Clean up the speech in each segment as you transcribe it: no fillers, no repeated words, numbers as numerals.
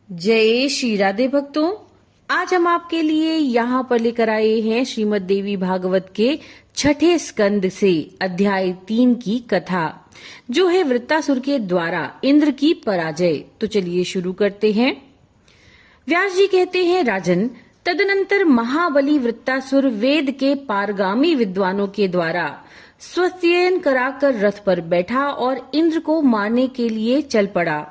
जय श्री राधे भक्तों। आज हम आपके लिए यहाँ पर लेकर आए हैं श्रीमद् देवी भागवत के छठे स्कंद से अध्याय 3 की कथा, जो है वृत्तासुर के द्वारा इंद्र की पराजय। तो चलिए शुरू करते हैं। व्यास जी कहते हैं, राजन, तदनंतर महाबली वृत्तासुर वेद के पारगामी विद्वानों के द्वारा स्वस्त्ययन कराकर रथ पर बैठा और इंद्र को मारने के लिए चल पड़ा।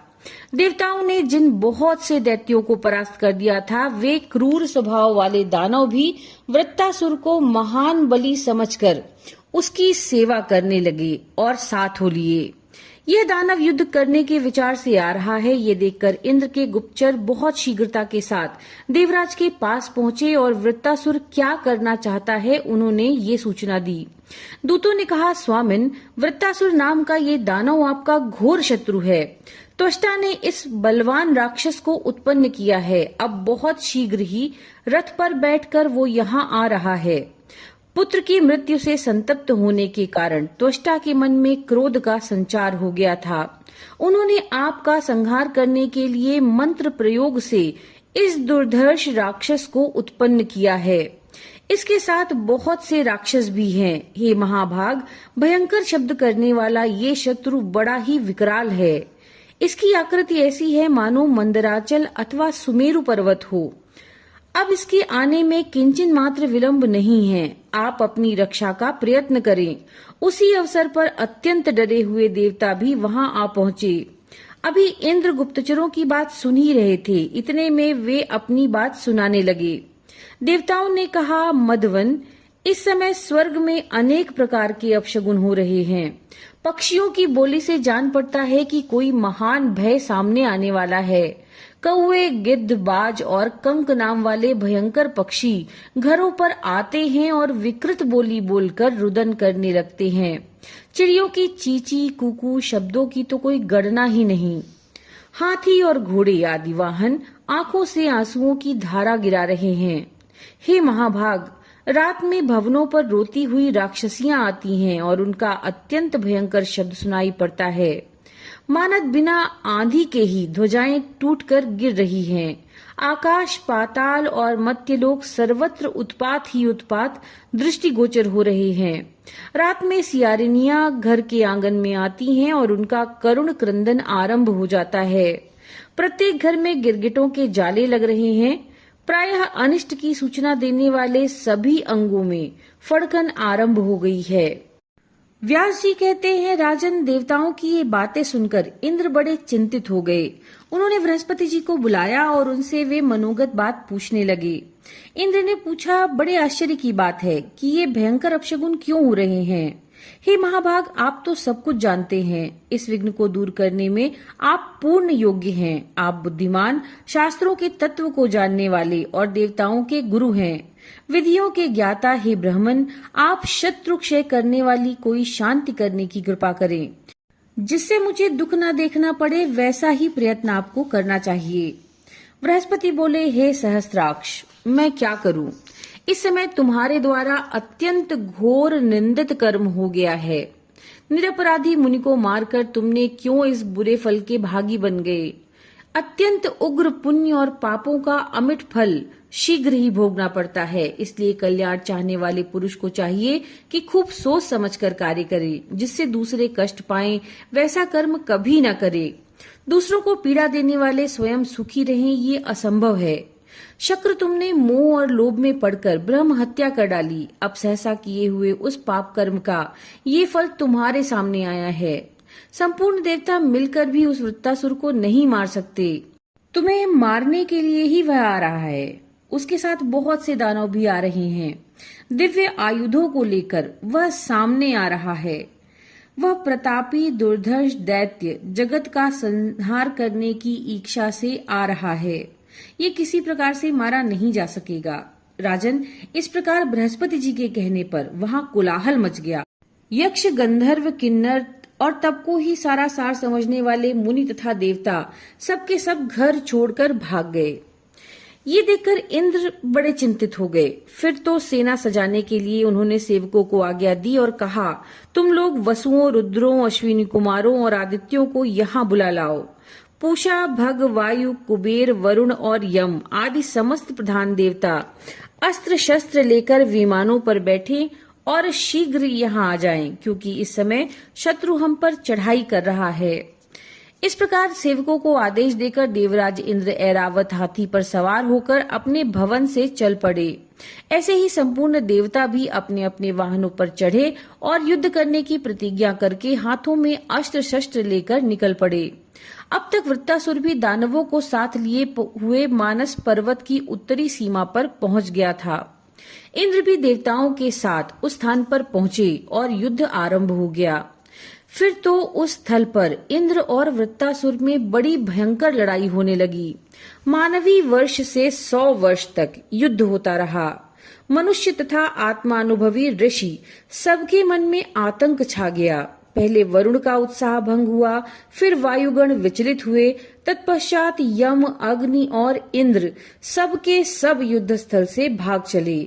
देवताओं ने जिन बहुत से दैत्यों को परास्त कर दिया था, वे क्रूर स्वभाव वाले दानव भी वृत्तासुर को महान बलि समझकर उसकी सेवा करने लगे और साथ हो लिए। यह दानव युद्ध करने के विचार से आ रहा है, ये देखकर इंद्र के गुप्तचर बहुत शीघ्रता के साथ देवराज के पास पहुंचे और वृत्तासुर क्या करना चाहता है उन्होंने ये सूचना दी। दूतों ने कहा, स्वामिन, वृत्तासुर नाम का ये दानव आपका घोर शत्रु है। त्वष्टा ने इस बलवान राक्षस को उत्पन्न किया है। अब बहुत शीघ्र ही रथ पर बैठकर वो यहाँ आ रहा है। पुत्र की मृत्यु से संतप्त होने के कारण त्वष्टा के मन में क्रोध का संचार हो गया था। उन्होंने आपका संहार करने के लिए मंत्र प्रयोग से इस दुर्धर्ष राक्षस को उत्पन्न किया है। इसके साथ बहुत से राक्षस भी हैं। हे महाभाग, भयंकर शब्द करने वाला ये शत्रु बड़ा ही विकराल है। इसकी आकृति ऐसी है मानो मंदराचल अथवा सुमेरु पर्वत हो। अब इसके आने में किंचन मात्र विलंब नहीं है। आप अपनी रक्षा का प्रयत्न करें। उसी अवसर पर अत्यंत डरे हुए देवता भी वहां आ पहुंचे। अभी इंद्र गुप्तचरों की बात सुन ही रहे थे, इतने में वे अपनी बात सुनाने लगे। देवताओं ने कहा, मधवन, इस समय स्वर्ग में अनेक प्रकार के अपशगुन हो रहे हैं। पक्षियों की बोली से जान पड़ता है कि कोई महान भय सामने आने वाला है। कौवे, गिद्ध, बाज और कंक नाम वाले भयंकर पक्षी घरों पर आते हैं और विकृत बोली बोलकर रुदन करने लगते हैं। चिड़ियों की चींची कुकू शब्दों की तो कोई गणना ही नहीं। हाथी और घोड़े आदि वाहन आंखों से आंसुओं की धारा गिरा रहे हैं। हे महाभाग, रात में भवनों पर रोती हुई राक्षसियां आती हैं और उनका अत्यंत भयंकर शब्द सुनाई पड़ता है। मानत बिना आंधी के ही ध्वजाएं टूटकर गिर रही हैं। आकाश, पाताल और मत्यलोक सर्वत्र उत्पात ही उत्पात दृष्टिगोचर हो रहे हैं। रात में सियारिनियां घर के आंगन में आती हैं और उनका करुण क्रंदन आरंभ हो जाता है। प्रत्येक घर में गिरगिटों के जाले लग रहे हैं। प्रायः अनिष्ट की सूचना देने वाले सभी अंगों में फड़कन आरंभ हो गई है। व्यास जी कहते हैं, राजन, देवताओं की ये बातें सुनकर इंद्र बड़े चिंतित हो गए। उन्होंने बृहस्पति जी को बुलाया और उनसे वे मनोगत बात पूछने लगे। इंद्र ने पूछा, बड़े आश्चर्य की बात है कि ये भयंकर अपशगुन क्यों हो रहे हैं। हे महाभाग, आप तो सब कुछ जानते हैं। इस विघ्न को दूर करने में आप पूर्ण योग्य हैं। आप बुद्धिमान, शास्त्रों के तत्व को जानने वाले और देवताओं के गुरु हैं। विधियों के ज्ञाता हे ब्राह्मण, आप शत्रु क्षय करने वाली कोई शांति करने की कृपा करें, जिससे मुझे दुख न देखना पड़े। वैसा ही प्रयत्न आपको करना चाहिए। बृहस्पति बोले, हे सहस्त्राक्ष, मैं क्या करूं? इस समय तुम्हारे द्वारा अत्यंत घोर निंदित कर्म हो गया है। निरपराधी मुनि को मारकर तुमने क्यों इस बुरे फल के भागी बन गए? अत्यंत उग्र पुण्य और पापों का अमिट फल शीघ्र ही भोगना पड़ता है। इसलिए कल्याण चाहने वाले पुरुष को चाहिए कि खूब सोच समझकर कार्य करे, जिससे दूसरे कष्ट पाएं। वैसा कर्म कभी न करे। दूसरों को पीड़ा देने वाले स्वयं सुखी रहें, ये असंभव है। शक्र, तुमने मोह और लोभ में पड़कर ब्रह्म हत्या कर डाली। अब सहसा किए हुए उस पाप कर्म का ये फल तुम्हारे सामने आया है। संपूर्ण देवता मिलकर भी उस वृत्तासुर को नहीं मार सकते। तुम्हें मारने के लिए ही वह आ रहा है। उसके साथ बहुत से दानव भी आ रहे हैं। दिव्य आयुधों को लेकर वह सामने आ रहा है। वह प्रतापी दुर्धर्ष दैत्य जगत का संहार करने की इच्छा से आ रहा है। ये किसी प्रकार से मारा नहीं जा सकेगा। राजन, इस प्रकार बृहस्पति जी के कहने पर वहां कोलाहल मच गया। यक्ष, गंधर्व, किन्नर और तब को ही सारा सार समझने वाले मुनि तथा देवता सबके सब घर छोड़कर भाग गए। ये देखकर इंद्र बड़े चिंतित हो गए। फिर तो सेना सजाने के लिए उन्होंने सेवकों को आज्ञा दी और कहा, तुम लोग वसुओं, रुद्रों, अश्विनी कुमारों और आदित्यों को यहाँ बुला लाओ। पूषा, भग, वायु, कुबेर, वरुण और यम आदि समस्त प्रधान देवता अस्त्र शस्त्र लेकर विमानों पर बैठे और शीघ्र यहाँ आ जाएं, क्योंकि इस समय शत्रु हम पर चढ़ाई कर रहा है। इस प्रकार सेवकों को आदेश देकर देवराज इंद्र ऐरावत हाथी पर सवार होकर अपने भवन से चल पड़े। ऐसे ही संपूर्ण देवता भी अपने अपने वाहनों पर चढ़े और युद्ध करने की प्रतिज्ञा करके हाथों में अस्त्र शस्त्र लेकर निकल पड़े। अब तक वृत्तासुर भी दानवों को साथ लिए हुए मानस पर्वत की उत्तरी सीमा पर पहुंच गया था। इंद्र भी देवताओं के साथ उस स्थान पर पहुंचे और युद्ध आरंभ हो गया। फिर तो उस स्थल पर इंद्र और वृत्तासुर में बड़ी भयंकर लड़ाई होने लगी। मानवीय वर्ष से 100 वर्ष तक युद्ध होता रहा। मनुष्य तथा आत्मानुभवी ऋषि सबके मन में आतंक छा गया। पहले वरुण का उत्साह भंग हुआ, फिर वायुगण विचलित हुए, तत्पश्चात यम, अग्नि और इंद्र सबके सब युद्ध स्थल से भाग चले।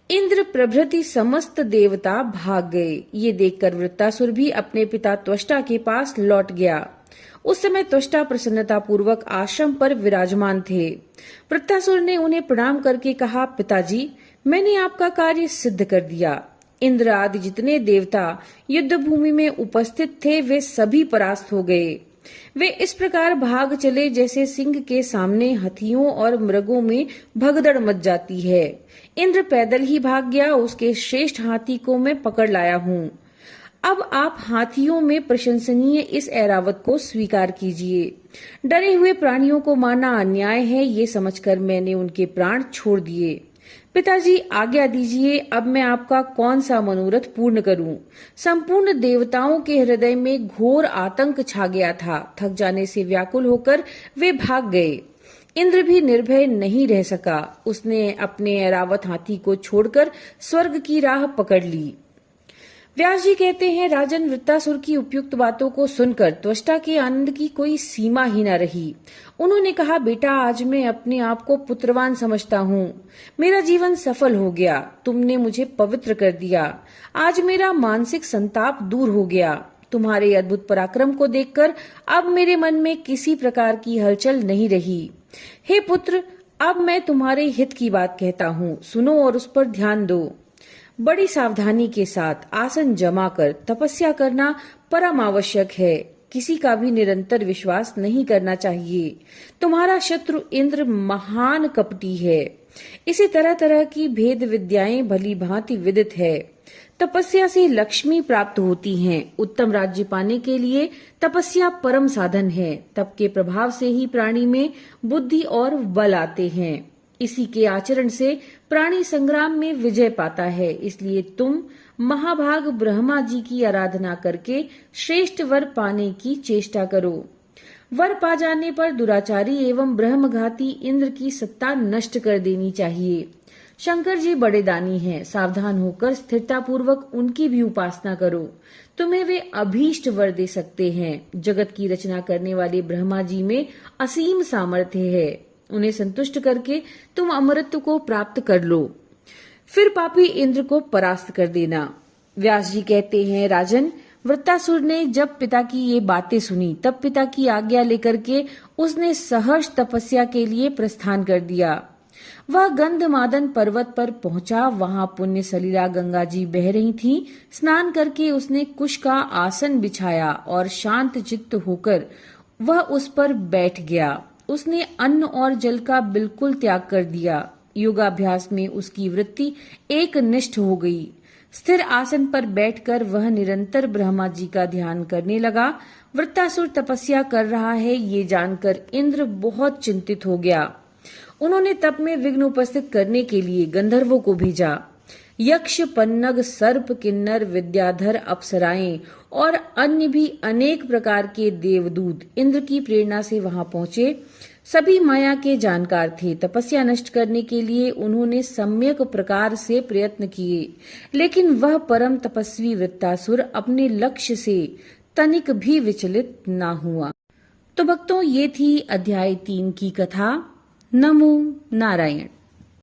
इंद्र प्रभृति समस्त देवता भाग गए। ये देखकर वृत्तासुर भी अपने पिता त्वष्टा के पास लौट गया। उस समय त्वष्टा प्रसन्नता पूर्वक आश्रम पर विराजमान थे। वृत्तासुर ने उन्हें प्रणाम करके कहा, पिताजी, मैंने आपका कार्य सिद्ध कर दिया। इंद्र आदि जितने देवता युद्ध भूमि में उपस्थित थे वे सभी परास्त हो गए। वे इस प्रकार भाग चले जैसे सिंह के सामने हाथियों और मृगों में भगदड़ मच जाती है। इंद्र पैदल ही भाग गया, उसके श्रेष्ठ हाथी को मैं पकड़ लाया हूँ। अब आप हाथियों में प्रशंसनीय इस ऐरावत को स्वीकार कीजिए। डरे हुए प्राणियों को मारना अन्याय है, ये समझकर मैंने उनके प्राण छोड़ दिए। पिताजी, आज्ञा दीजिए, अब मैं आपका कौन सा मनोरथ पूर्ण करूं? संपूर्ण देवताओं के हृदय में घोर आतंक छा गया था। थक जाने से व्याकुल होकर वे भाग गए। इंद्र भी निर्भय नहीं रह सका। उसने अपने ऐरावत हाथी को छोड़कर स्वर्ग की राह पकड़ ली। व्यास जी कहते हैं, राजन, वृत्तासुर की उपयुक्त बातों को सुनकर त्वष्टा के आनंद की कोई सीमा ही न रही। उन्होंने कहा, बेटा, आज मैं अपने आप को पुत्रवान समझता हूँ। मेरा जीवन सफल हो गया। तुमने मुझे पवित्र कर दिया। आज मेरा मानसिक संताप दूर हो गया। तुम्हारे अद्भुत पराक्रम को देखकर अब मेरे मन में किसी प्रकार की हलचल नहीं रही। हे पुत्र, अब मैं तुम्हारे हित की बात कहता हूँ, सुनो और उस पर ध्यान दो। बड़ी सावधानी के साथ आसन जमाकर तपस्या करना परम आवश्यक है। किसी का भी निरंतर विश्वास नहीं करना चाहिए। तुम्हारा शत्रु इंद्र महान कपटी है। इसे तरह तरह की भेद विद्याएं भली भांति विदित है। तपस्या से लक्ष्मी प्राप्त होती हैं। उत्तम राज्य पाने के लिए तपस्या परम साधन है। तप के प्रभाव से ही प्राणी में बुद्धि और बल आते हैं। इसी के आचरण से प्राणी संग्राम में विजय पाता है। इसलिए तुम महाभाग ब्रह्मा जी की आराधना करके श्रेष्ठ वर पाने की चेष्टा करो। वर पा जाने पर दुराचारी एवं ब्रह्मघाती इंद्र की सत्ता नष्ट कर देनी चाहिए। शंकर जी बड़े दानी हैं। सावधान होकर स्थिरता पूर्वक उनकी भी उपासना करो। तुम्हें वे अभीष्ट वर दे सकते हैं। जगत की रचना करने वाले ब्रह्मा जी में असीम सामर्थ्य है। उन्हें संतुष्ट करके तुम अमरत्व को प्राप्त कर लो, फिर पापी इंद्र को परास्त कर देना। व्यास जी कहते हैं, राजन, वृत्तासुर ने जब पिता की ये बातें सुनी तब पिता की आज्ञा लेकर के उसने सहर्ष तपस्या के लिए प्रस्थान कर दिया। वह गंधमादन पर्वत पर पहुंचा। वहां पुण्य सलीला गंगा जी बह रही थीं। स्नान करके उसने कुश का आसन बिछाया और शांत चित्त होकर वह उस पर बैठ गया। उसने अन्न और जल का बिल्कुल त्याग कर दिया। योगाभ्यास में उसकी वृत्ति एक निष्ठ हो गई। स्थिर आसन पर बैठकर वह निरंतर ब्रह्मा जी का ध्यान करने लगा। वृत्तासुर तपस्या कर रहा है ये जानकर इंद्र बहुत चिंतित हो गया। उन्होंने तप में विघ्न उपस्थित करने के लिए गंधर्वों को भेजा। यक्ष, पन्नग, सर्प, किन्नर, विद्याधर, अप्सराएं और अन्य भी अनेक प्रकार के देवदूत इंद्र की प्रेरणा से वहां पहुंचे। सभी माया के जानकार थे। तपस्या नष्ट करने के लिए उन्होंने सम्यक प्रकार से प्रयत्न किए, लेकिन वह परम तपस्वी वृत्तासुर अपने लक्ष्य से तनिक भी विचलित न हुआ। तो भक्तों, ये थी अध्याय 3 की कथा। नमो नारायण।